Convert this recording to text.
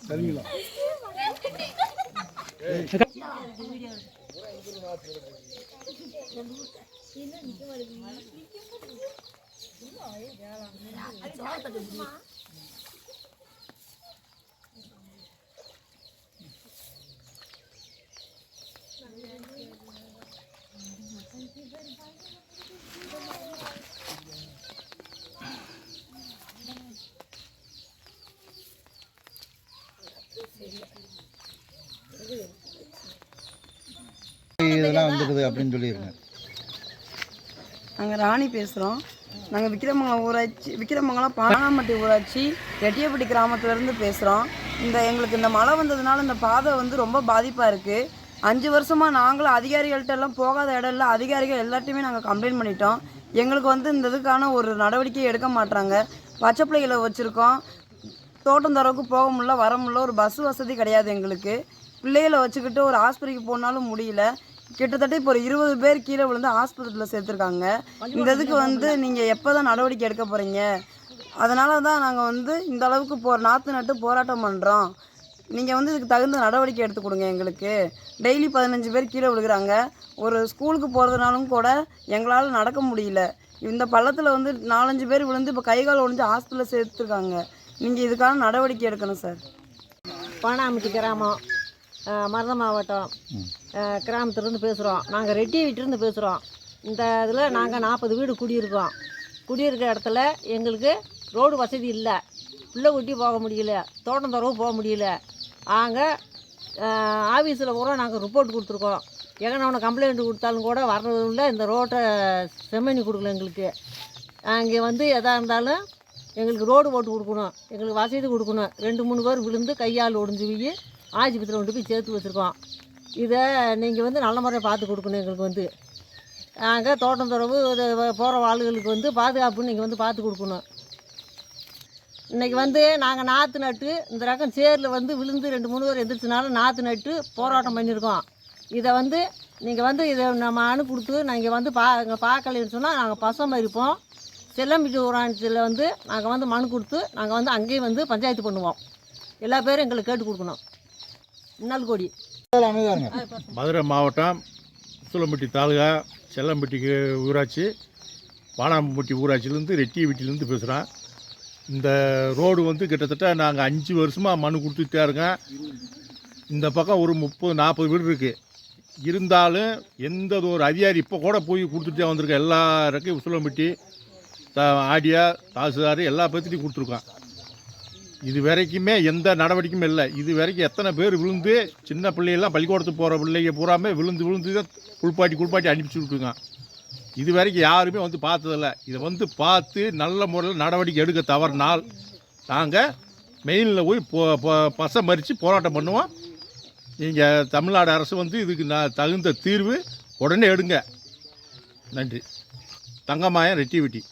சரிங்களா இதெல்லாம் வந்துடுது அப்படின்னு சொல்லிடுங்க. நாங்கள் ராணி பேசுகிறோம். நாங்கள் விக்கிரமங்கலம் பானாம்பட்டி ஊராட்சி ரெட்டியப்பட்டி கிராமத்துலேருந்து பேசுகிறோம். எங்களுக்கு இந்த மழை வந்ததுனால இந்த பாதை வந்து ரொம்ப பாதிப்பாக இருக்குது. 5 வருஷமாக நாங்களும் அதிகாரிகள்கிட்ட எல்லாம் போகாத இடம் இல்லை, அதிகாரிகள் எல்லாத்தையுமே நாங்கள் கம்ப்ளைண்ட் பண்ணிட்டோம். எங்களுக்கு வந்து இந்த இதுக்கான ஒரு நடவடிக்கை எடுக்க மாட்டாங்க. பச்சை பிள்ளைகளை வச்சுருக்கோம், தோட்டம் தரவுக்கு போக முடியல, வர முடியல, ஒரு பஸ் வசதி கிடையாது எங்களுக்கு. பிள்ளைகளை வச்சுக்கிட்டு ஒரு ஆஸ்பத்திரிக்கு போனாலும் முடியல. கிட்டத்தட்ட இப்போ ஒரு 20 பேர் கீழே விழுந்து ஆஸ்பத்திரியில் சேர்த்துருக்காங்க. இந்த இதுக்கு வந்து நீங்கள் எப்போ தான் நடவடிக்கை எடுக்க போகிறீங்க? அதனால தான் நாங்கள் வந்து இந்த அளவுக்கு நாற்று நட்டு போராட்டம் பண்ணுறோம். நீங்கள் வந்து இதுக்கு தகுந்த நடவடிக்கை எடுத்து கொடுங்க எங்களுக்கு. டெய்லி 15 பேர் கீழே விழுகிறாங்க. ஒரு ஸ்கூலுக்கு போகிறதுனாலும் கூட எங்களால் நடக்க முடியல. இந்த பள்ளத்தில் வந்து 4-5 பேர் விழுந்து இப்போ கைகால் ஒடிஞ்சு ஹாஸ்பிட்டலில் சேர்த்துருக்காங்க. நீங்கள் இதுக்கான நடவடிக்கை எடுக்கணும் சார். பானாம்பட்டி கிராமம், மருத மாவட்டம் கிராமத்துலேருந்து பேசுகிறோம். நாங்கள் ரெட்டி வீட்டிலேருந்து பேசுகிறோம். இந்த இதில் நாங்கள் 40 வீடு குடியிருக்கோம். குடியிருக்கிற இடத்துல எங்களுக்கு ரோடு வசதி இல்லை, பிள்ளை குட்டி போக முடியல, தோட்டம் தரவு போக முடியல. நாங்கள் ஆஃபீஸில் கூட நாங்கள் ரிப்போர்ட் கொடுத்துருக்கோம். எங்கன்னு கம்ப்ளைண்ட் கொடுத்தாலும் கூட வர்றதில்லை, இந்த ரோட்டை செம்மணி கொடுக்கல எங்களுக்கு. அங்கே வந்து எதாக இருந்தாலும் எங்களுக்கு ரோடு போட்டு கொடுக்கணும், எங்களுக்கு வசதி கொடுக்கணும். 2-3 பேர் விழுந்து கையால் ஒடிஞ்சு போய் ஆஸ்பத்திரியில் கொண்டு போய் சேர்த்து வச்சுருக்கோம். இதை நீங்கள் வந்து நல்ல முறையாக பார்த்து கொடுக்கணும். எங்களுக்கு வந்து நாங்கள் தோட்டம் துறவு போகிற ஆளுகளுக்கு வந்து பாதுகாப்புன்னு நீங்கள் வந்து பார்த்து கொடுக்கணும். இன்றைக்கி வந்து நாங்கள் நாற்று நட்டு இந்த ரகம் சேரில் வந்து விழுந்து 2-3 பேர் எந்திரிச்சனால நாற்று நட்டு போராட்டம் பண்ணியிருக்கோம். இதை வந்து நீங்கள் வந்து இதை நம்ம மனு கொடுத்து நாங்கள் வந்து பார்க்கலன்னு சொன்னால் நாங்கள் பசம் இருப்போம். செல்லம்பட்டி ஊராட்சியில் வந்து நாங்கள் வந்து மனு கொடுத்து நாங்கள் வந்து அங்கேயும் வந்து பஞ்சாயத்து பண்ணுவோம். எல்லா பேரும் எங்களுக்கு கேட்டு கொடுக்கணும். முன்னாள் கோடி மதுரை மாவட்டம் உசிலம்பட்டி தாலுகா செல்லம்பட்டி ஊராட்சி பானாம்பட்டி ஊராட்சியிலேருந்து ரெட்டி வீட்டிலேருந்து பேசுகிறேன். இந்த ரோடு வந்து கிட்டத்தட்ட நாங்கள் 5 வருஷமாக மனு கொடுத்துட்டே இருக்கோம். இந்த பக்கம் ஒரு 30-40 வீடு இருக்குது. இருந்தாலும் எந்த ஒரு அதிகாரி இப்போ கூட போய் கொடுத்துட்டே வந்திருக்கேன். எல்லாருக்கும் உசிலம்பட்டி ஆடியா தாசில்தார் எல்லா பத்திரியும் கொடுத்துருக்கோம். இது வரைக்குமே எந்த நடவடிக்கையும் இல்லை. இது வரைக்கும் எத்தனை பேர் விழுந்து, சின்ன பிள்ளைகள்லாம் பள்ளிக்கூடத்துக்கு போகிற பிள்ளைங்க பூராமே விழுந்து தான் குளிப்பாட்டி அனுப்பிச்சி விட்டுருங்க. இது வரைக்கும் யாருமே வந்து பார்த்ததில்ல. இதை வந்து பார்த்து நல்ல முறையில் நடவடிக்கை எடுக்க தவறினால் நாங்கள் மெயினில் போய் பசை மறித்து போராட்டம் பண்ணுவோம். நீங்கள் தமிழ்நாடு அரசு வந்து இதுக்கு தகுந்த தீர்வு உடனே எடுங்க. நன்றி. தங்கமாயன் ரெட்டி வீட்டி.